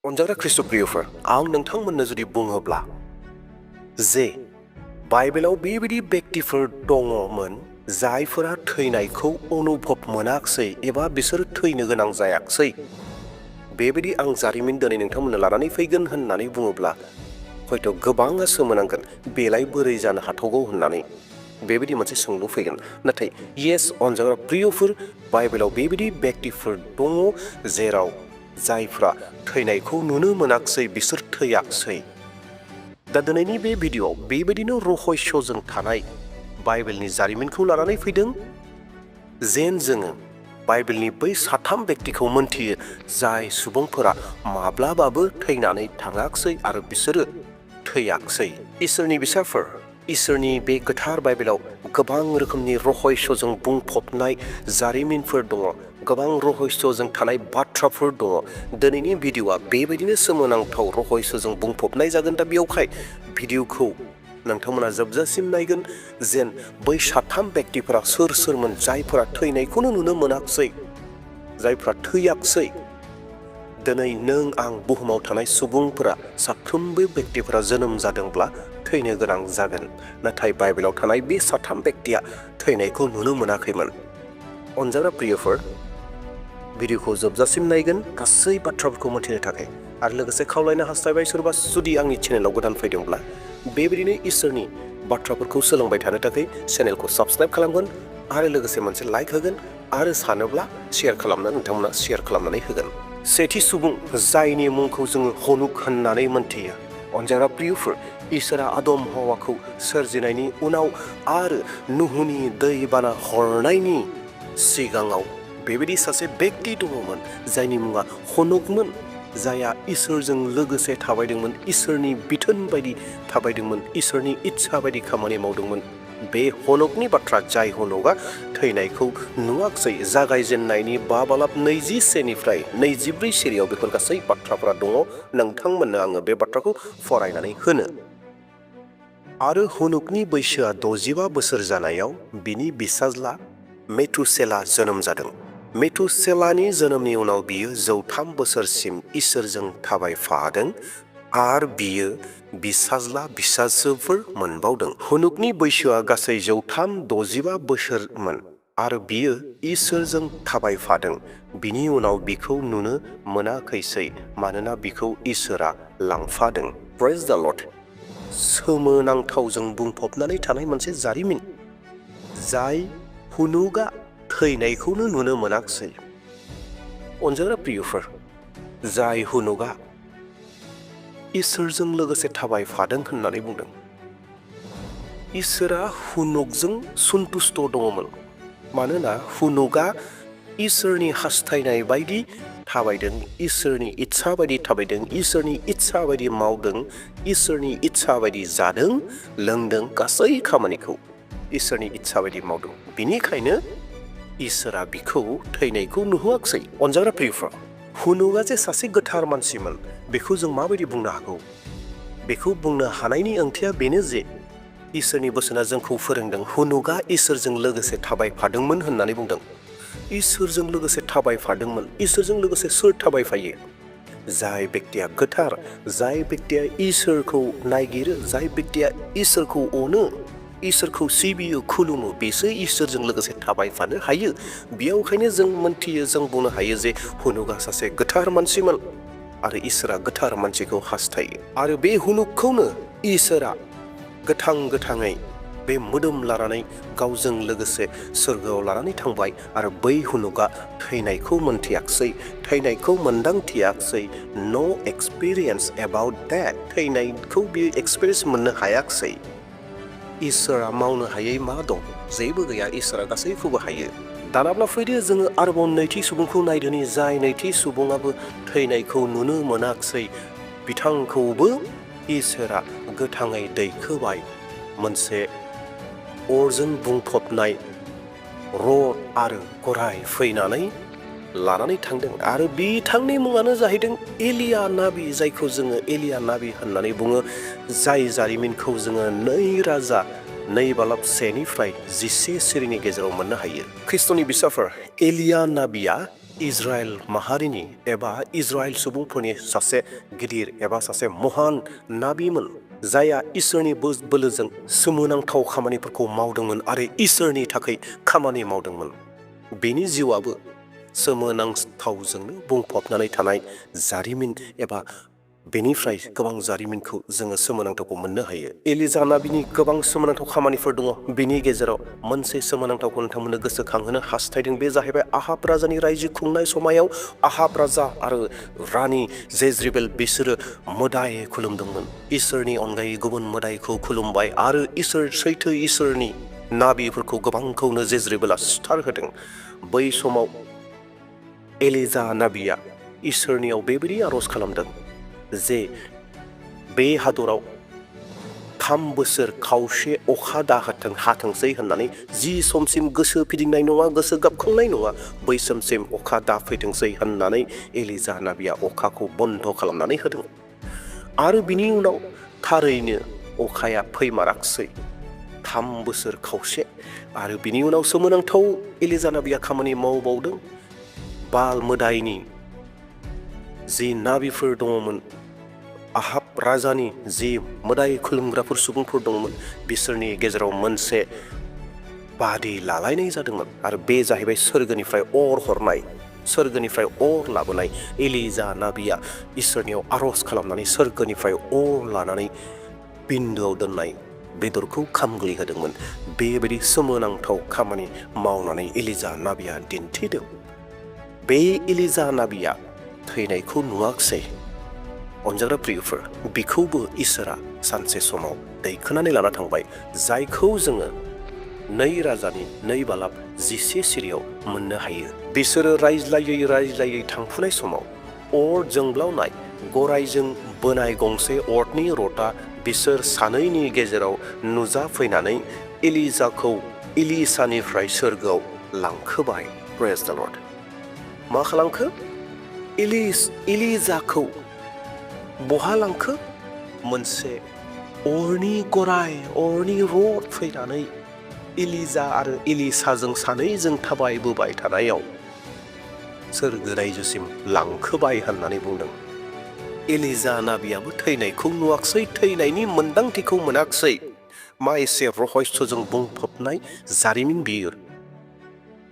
अनजाग्रा ख्रिस्ट'प्रियफोर आं नोंथांमोननो जुदि बुङोब्ला जे बाइबेलाव बेबायदि बेक्तिफोर दङमोन जायफोरा थैनायखौ अनुभब मोनाखसै एबा बिसोर थैनो गोनां जायाखसै बेबायदि आं जारिमिन दिनै नोंथांमोननो लानानै फैगोन होननानै बुङोब्ला हयथ' गोबाङा सोमोनांगोन बेलाय बोरै जानो हाथावगौ होननानै बेबायदि मोनसे सोंलु फैगोन नाथाय येस अनजाग्रा प्रियफोर बाइबेलाव बेबायदि बेक्तिफोर दङ जेराव जायफ्रा थैनायखौ नुनो मोनाखसै बिसोर थैयाखसै दा दिनैनि बे भिडिअ'आव बेबायदिनो रहस्यजों थानाय बाइबेलनि जारिमिनखौ लानानै फैदों जेन जोङो बाइबेलनि बै साथाम बेक्तिखौ मोनथियो जाय सुबुंफोरा माब्लाबाबो थैनानै थाङाखसै आरो बिसोरो थैयाखसै इसोरनि बिसाफोर इसोरनि बे गोथार बाइबेलाव गोबां रोखोमनि रहस्यजों बुंफबनाय जारिमिनफोर दङ गोबां रहस्यजों थानाय बाथ्राफोर दङ दिनैनि भिडिअ'आ बेबायदिनो सोमोनांथाव रहस्यजों बुंफबनाय जागोन दा बेयावहाय भिडिअ'खौ नोंथांमोना जोबजासिम नायगोन जेन बै साथाम बेक्तिफोरा सोर सोरमोन जायफोरा थैनायखौनो नुनो मोनाखसै जायफ्रा थैयाखसै दिनै नों आं बुहुमाव थानाय सुबुंफोरा साफ्रोमबो बेक्तिफोरा जोनोम जादोंब्ला थैनो गोनां जागोन नाथाय बाइबेलाव थानाय बे साथाम बेक्तिया थैनायखौ नुनो मोनाखैमोन अनजाग्रा प्रियफोर भिडिअ'खौ जोबजासिम नायगोन गासै बाथ्राफोरखौ मिथिनो थाखाय आरो लोगोसे खावलायनो हास्थायबाय सोरबा जुदि आंनि चेनेलाव गोदान फैदोंब्ला बेबायदिनो इसोरनि बाथ्राफोरखौ सोलोंबाय थानो थाखाय चेनेलखौ साबस्क्राइब खालामगोन आरो लोगोसे मोनसे लाइक होगोन आरो सानोब्ला शेयार खालामनो नोंथांमोना शेयार खालामनानै होगोन सेथि सुबुं जायनि मुंखौ जोङो हनुक होननानै मोनथियो अनजाग्रा प्रियफोर इसोरा आदम हवाखौ सोरजिनायनि उनाव आरो नुहुनि दैबाना हरनायनि सिगाङाव बेबायदि सासे बेक्ति दङमोन जायनि मुङा हनुकमोन जायहा इसोरजों लोगोसे थाबायदोंमोन इसोरनि बिथोन बायदि थाबायदोंमोन इसोरनि इच्छा बायदि खामानि मावदोंमोन बे हनुकनि बाथ्रा जाय हनुकआ थैनायखौ नुवाखसै जागायजेननायनि 5:21निफ्राय 24 सिरियाव बेफोर गासै बाथ्राफोरा दङ नोंथांमोननो आङो बे बाथ्राखौ फरायनानै होनो आरो हनुकनि बैसोआ 65 बोसोर जानायाव बिनि बिसाज्ला मेथुसेला जोनोम जादों मेथुसेलानि जोनोमनि उनाव बियो 103 बोसोरसिम इसोरजों थाबायफादों आरो बियो बिसाज्ला बिसाजोफोर मोनबावदों हनुकनि बैसोआ गासै 165 बोसोरमोन आरो बियो इसोरजों थाबायफादों बिनि उनाव बिखौ नुनो मोनाखैसै मानोना बिखौ इसोरा लांफादों प्रेज द लर्ड सोमोनांथावजों बुंफबनानै थानाय मोनसे जारिमिन जाय हनुकआ थैनायखौनो नुनो मोनाखसै अनजाग्रा प्रियफोर जाय हनुकआ इसोरजों लोगोसे थाबायफादों होननानै बुंदों इसोरा हनुकजों सन्तुष्ट दङमोन मानोना हनुकआ इसोरनि हास्थायनाय बायदि थाबायदों इसोरनि इच्छा बायदि थाबायदों इसोरनि इच्छा बायदि मावदों इसोरनि इच्छा बायदि जादों लोंदों गासै खामानिखौ इसोरनि इच्छा बायदि मावदों बिनिखायनो इसोरा बिखौ थैनायखौ नुहोआखसै अनजाग्रा प्रियफोर हनुकआ जे सासे गोथार मानसिमोन बेखौ जों माबायदि बुंनो हागौ बेखौ बुंनो हानायनि ओंथिया बेनो जे इसोरनि बोसोना जोंखौ फोरोंदों हनुकआ इसोरजों लोगोसे थाबायफादोंमोन होननानै बुंदों इसोरजों लोगोसे थाबायफादोंमोन इसोरजों लोगोसे सोर थाबायफायो जाय बेक्तिया गोथार जाय बेक्तिया इसोरखौ नायगिरो जाय बेक्तिया इसोरखौ अनो इसोरखौ सिबियो खुलुमो बेसो इसोरजों लोगोसे थाबायफानो हायो बेयावखायनो जों मोनथियो जों बुंनो हायो जे हनुकआ सासे गोथार मानसिमोन आरो इसोरा गोथार मानसिखौ हास्थायो आरो बे हनुकखौनो इसोरा गोथाङै बे मोदोम लानानै गावजों लोगोसे सोरगोआव लानानै थांबाय आरो बै हनुकआ थैनायखौ मोनथियाखसै थैनायखौ मोनदांथियाखसै नो एक्सपिरियेन्स एबाउट दैट थैनायखौ बियो एक्सपिरियेन्स मोननो हायाखसै इसोरा मावनो हायै मा दं जेबो गैया इसोरा गासैखौबो हायो दानाब्ला फैदो जोङो आरोबाव नैथि सुबुंखौ नायदोनि जाय नैथि सुबुङाबो थैनायखौ नुनो मोनाखसै बिथांखौबो इसोरा गोथाङै दैखोबाय मोनसे अरजों बुंफबनाय रथ आरो गराय फैनानै लानानै थांदों आरो बिथांनि मुङानो जाहैदों एलिया नाबि जायखौ जोङो एलिया नाबि होननानै बुङो जाय जारिमिनखौ जोङो 2 राजा 2:1निफ्राय 11 सिरिनि गेजेराव मोननो हायो ख्रिस्ट'नि बिसाफोर एलिया नाबिया इजराइल माहारिनि एबा इजराइल सुबुंफोरनि सासे गिदिर एबा सासे महान नाबिमोन, जायहा इसोरनि बोलोजों सोमोनांथाव खामानिफोरखौ मावदोंमोन आरो इसोरनि थाखाय खामानि मावदोंमोन। बेनि जिउआबो सोमोनांथावजोंनो बुंफबनानै थानाय जारिमिन एबा बेनिफ्राय गोबां जारिमिनखौ जोङो सोमोनांथावखौ मोननो हायो। एलिजा नाबिनि गोबां सोमोनांथाव खामानिफोर दङ। बेनि गेजेराव मोनसे सोमोनांथावखौ नोंथांमोननो गोसोखांहोनो हास्थायदों। बे जाहैबाय आहाब राजानि रायजो खुंनाय समायाव आहाब राजा आरो रानि जेज्रेबेल बिसोरो मोदाय खुलुमदोंमोन। इसोरनि अनगायै गुबुन मोदायखौ खुलुमबाय आरो सैथो इसोरनि नाबिफोरखौ गोबांखौनो जेज्रेबेला सिथारहोदों। बै समाव एलिजा नाबिया इसोरनियाव बेबायदि आर'ज खालामदों जे बे हादराव 3 बोसोर खावसे अखा हाथोंसै होननानै जि समसिम गोसो फिदिंनाय नङा, गोसो गाबखांनाय नङा, बै समसिम अखा दाफैथोंसै होननानै एलिजा नाबिया अखाखौ बन्द खालामनानै होदों। आरो बिनि उनाव थारैनो अखाया फैमाराखसै 3 बोसोर खावसे। आरो बिनि उनाव सोमोनांथाव एलिजा नाबिया खामानि मावबावदों। बाल मोदायनि जि नाबिफोर दङमोन, आहाब राजानि जि मोदाय खुलुमग्राफोर सुबुंफोर दङमोन, बिसोरनि गेजेराव मोनसे बादि लालायनाय जादोंमोन। आरो बे जाहैबाय सोरगोनिफ्राय अर हरनाय, सोरगोनिफ्राय अर लाबोनाय। एलिजा नाबिया इसोरनियाव आर'ज खालामनानै सोरगोनिफ्राय अर लानानै बिन्दोआव दोननाय बेदरखौ खामग्लि होदोंमोन। बेबायदि सोमोनांथाव खामानि मावनानै एलिजा नाबिया दिन्थिदों। बे एलिजा नाबिया थैनायखौ नुवाखसै। अनजाग्रा प्रियफोर, बिखौबो इसोरा सानसे समाव दैखोनानै लाना थांबाय, जायखौ जोङो 2 राजानि 2 बालाब 11 सिरियाव मोननो हायो। बिसोरो रायज्लायै थांफुनाय समाव अर जोंब्लावनाय गरायजों बोनाय गंसे अरनि रथआ बिसोर सानैनि गेजेराव नुजाफैनानै एलिजाखौ एलिसानिफ्राय सोरगोआव लांखोबाय। प्रेज द लर्ड। मा खालामखो? एलिजाखौ बहा लांखो? मोनसे अरनि गराय, अरनि रथ फैनानै एलिजा आरो एलिसाजों सानैजों थाबायबोबाय थानायाव सोरगो रायजोसिम लांखोबाय होननानै बुंदों। एलिजा नाबियाबो थैनायखौ नुवाखसै, थैनायनि मोन्दांथिखौ मोनाखसै। मा एसे रहस्यजों बुंफबनाय जारिमिन बियो।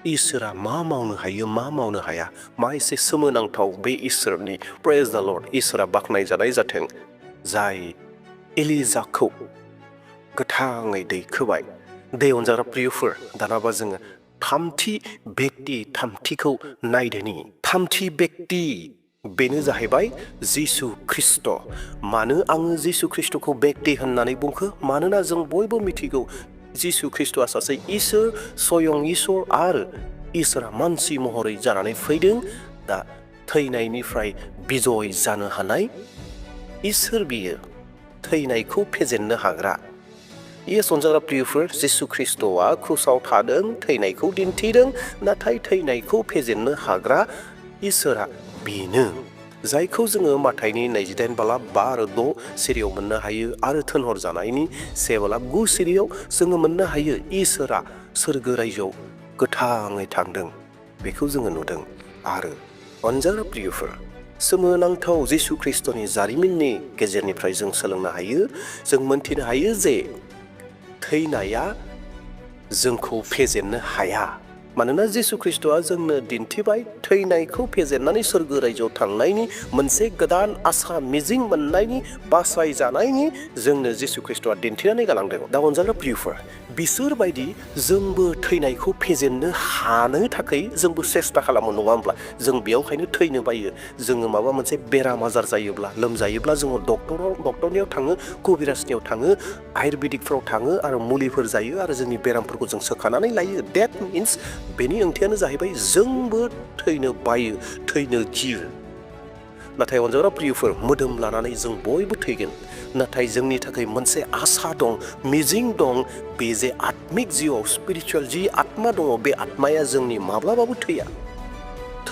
इसोरा मा मावनो हायो, मा मावनो हाया, मा एसे सोमोनांथाव बे इसोरनि। प्रेज द लर्ड। इसोरा बाख्नायजानाय जाथों, जाय एलिजाखौ गोथाङै दैखोबाय। दे अनजाग्रा प्रियफोर, दानाबा जोङो थामथिखौ नायदोनि। थामथि बेक्ति, बेनो जाहैबाय जिसु ख्रिस्ट'। मानो आङो जिसु ख्रिस्ट'खौ बेक्ति होननानै बुंखो? मानोना जों बयबो मिथिगौ जिसु ख्रिस्ट'आ सासे इसोर, स्वयं इसोर, आरो इसोरा मानसि महरै जानानै फैदों। दा थैनायनिफ्राय बिजय जानो हानाय इसोर बियो, थैनायखौ फेजेननो हाग्रा। येस अनजाग्रा प्रियफोर, जिसु ख्रिस्ट'आ क्रुसाव थादों, थैनायखौ दिन्थिदों, नाथाय थैनायखौ फेजेननो हाग्रा इसोरा बेनो, जायखौ जोङो माथाइनि 28 बालाब 5 आरो 6 सिरियाव मोननो हायो। आरो थोनहरजानायनि 1 बालाब 9 सिरियाव जोङो मोननो हायो। इसोरा सोरगो रायजोआव गोथाङै थांदों, बेखौ जोङो नुदों। आरो अनजाग्रा प्रियफोर, सोमोनांथाव जिसु ख्रिस्ट'नि जारिमिननि गेजेरनिफ्राय जों सोलोंनो हायो, जों मोनथिनो हायो जे थैनाया जोंखौ फेजेननो हाया। मानोना जिसु ख्रिस्ट'आ जोंनो दिन्थिबाय थैनायखौ फेजेननानै सोरगो रायजोआव थांनायनि मोनसे गोदान आसा मिजिं मोननायनि, बासायजानायनि जोंनो जिसु ख्रिस्ट'आ दिन्थिनानै गालांदों। दा अनजाग्रा प्रियफोर, बिसोरबायदि जोंबो थैनायखौ फेजेननो हानो थाखाय जोंबो सेस्था खालामो, नङा होमब्ला? जों बेयावखायनो थैनो बायो। जोङो माबा मोनसे बेराम आजार जायोब्ला, लोमजायोब्ला जोङो डक्टरनियाव थाङो, कबिराजनियाव थाङो, आयुर्वेदिकफ्राव थाङो आरो मुलिफोर जायो आरो जोंनि बेरामफोरखौ जों सोखानानै लायो। देट मिन्स, बेनि ओंथियानो जाहैबाय जोंबो थैनो बायो, थैनो गियो। नाथाय अनजाग्रा प्रियफोर, मोदोम लानानै जों बयबो थैगोन, नाथाय जोंनि थाखाय मोनसे आसा दं, मिजिं दं। बे जे आत्मिक जिउआव, स्पिरिचुवेल जि आत्मा दङ, बे आत्माया जोंनि माब्लाबाबो थैया।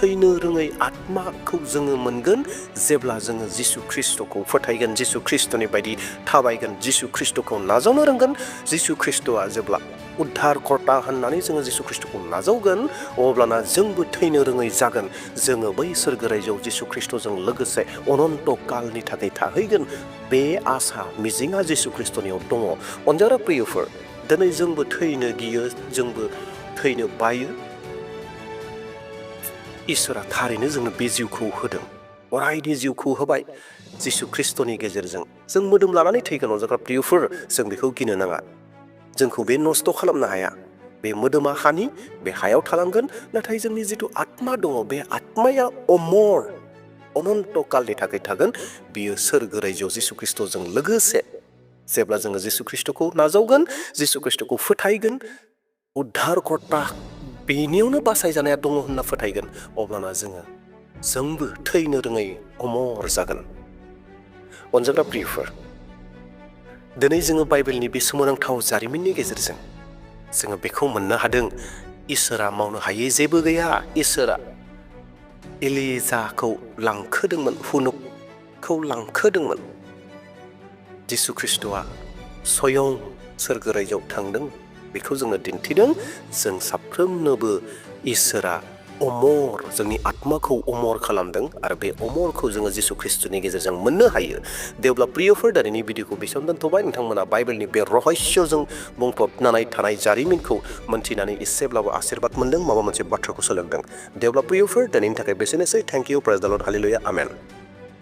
थैनो रोङै आत्माखौ जोङो मोनगोन जेब्ला जोङो जिसु ख्रिस्टखौ फोथायगोन, जिसु ख्रिस्टनि बायदि थाबायगोन, जिसु ख्रिस्टखौ नाजावनो रोंगोन। जिसु ख्रिस्टआ जेब्ला उद्धारकर्ता होननानै जोङो जिसु ख्रिस्टखौ नाजावगोन, अब्लाना जोंबो थैनो रोङै जागोन। जोङो बै सोरगो रायजोआव जिसु ख्रिस्टजों लोगोसे अनन्त कालनि थाखाय थाहैगोन। बे आसा मिजिङा जिसु ख्रिस्टनियाव दङ। अनजाग्रा प्रियफोर, दिनै जोंबो थैनो गियो, जोंबो थैनो बायो। इसोरा थारैनो जोंनो बे जिउखौ होदों, अरायनि जिउखौ होबाय जिसु ख्रिस्टनि गेजेरजों। जों मोदोम लानानै थैगोन। अनजाग्रा प्रियफोर, जों बेखौ गिनो नाङा। जोंखौ बे नस्थ' खालामनो हाया। बे मोदोमा हानि, बे हायाव थालांगोन। नाथाय जोंनि जिथु आत्मा दङ, बे आत्माया अमर, अनन्त कालनि थाखाय थागोन। बियो सोरगो रायजोआव जिसु ख्रिस्टजों लोगोसे जेब्ला जोङो जिसु ख्रिस्टखौ नाजावगोन, जिसु ख्रिस्टखौ फोथायगोन, उद्धारकर्ता बेनियावनो बासायजानाया दङ होनना फोथायगोन, अब्लाना जोंबो थैनो रोङै अमर जागोन। अनजाग्रा प्रियफोर, दिनै जोङो बाइबेलनि बे सोमोनांथाव जारिमिननि गेजेरजों जोङो बेखौ मोननो हादों, इसोरा मावनो हायै जेबो गैया। इसोरा एलिजाखौ लांखोदोंमोन, हुनुकखौ लांखोदोंमोन। जिसु ख्रिस्टआ स्वयं सोरगो रायजोआव थांदों, बेखौ जोंनो दिन्थिदों। जों साफ्रोमनोबो इसोरा अमर, जोंनि आत्माखौ अमर खालामदों आरो बे अमरखौ जोङो जिसु ख्रिस्टनि गेजेरजों मोननो हायो। देवब्ला प्रियफोर, दिनैनि भिडिअखौ बेसेबां दोनथ'बाय। नोंथांमोना बाइबेलनि बे रहस्यजों बुंफबनानै थानाय जारिमिनखौ मोनथिनानै एसेब्लाबो आशीर्बाद मोनदों, माबा मोनसे बाथ्राखौ सोलोंदों। देवब्ला प्रियफोर, दिनैनि थाखाय बेसेनोसै। थेंक इउ, प्रेज द लर्ड, हालेलुया, आमेन।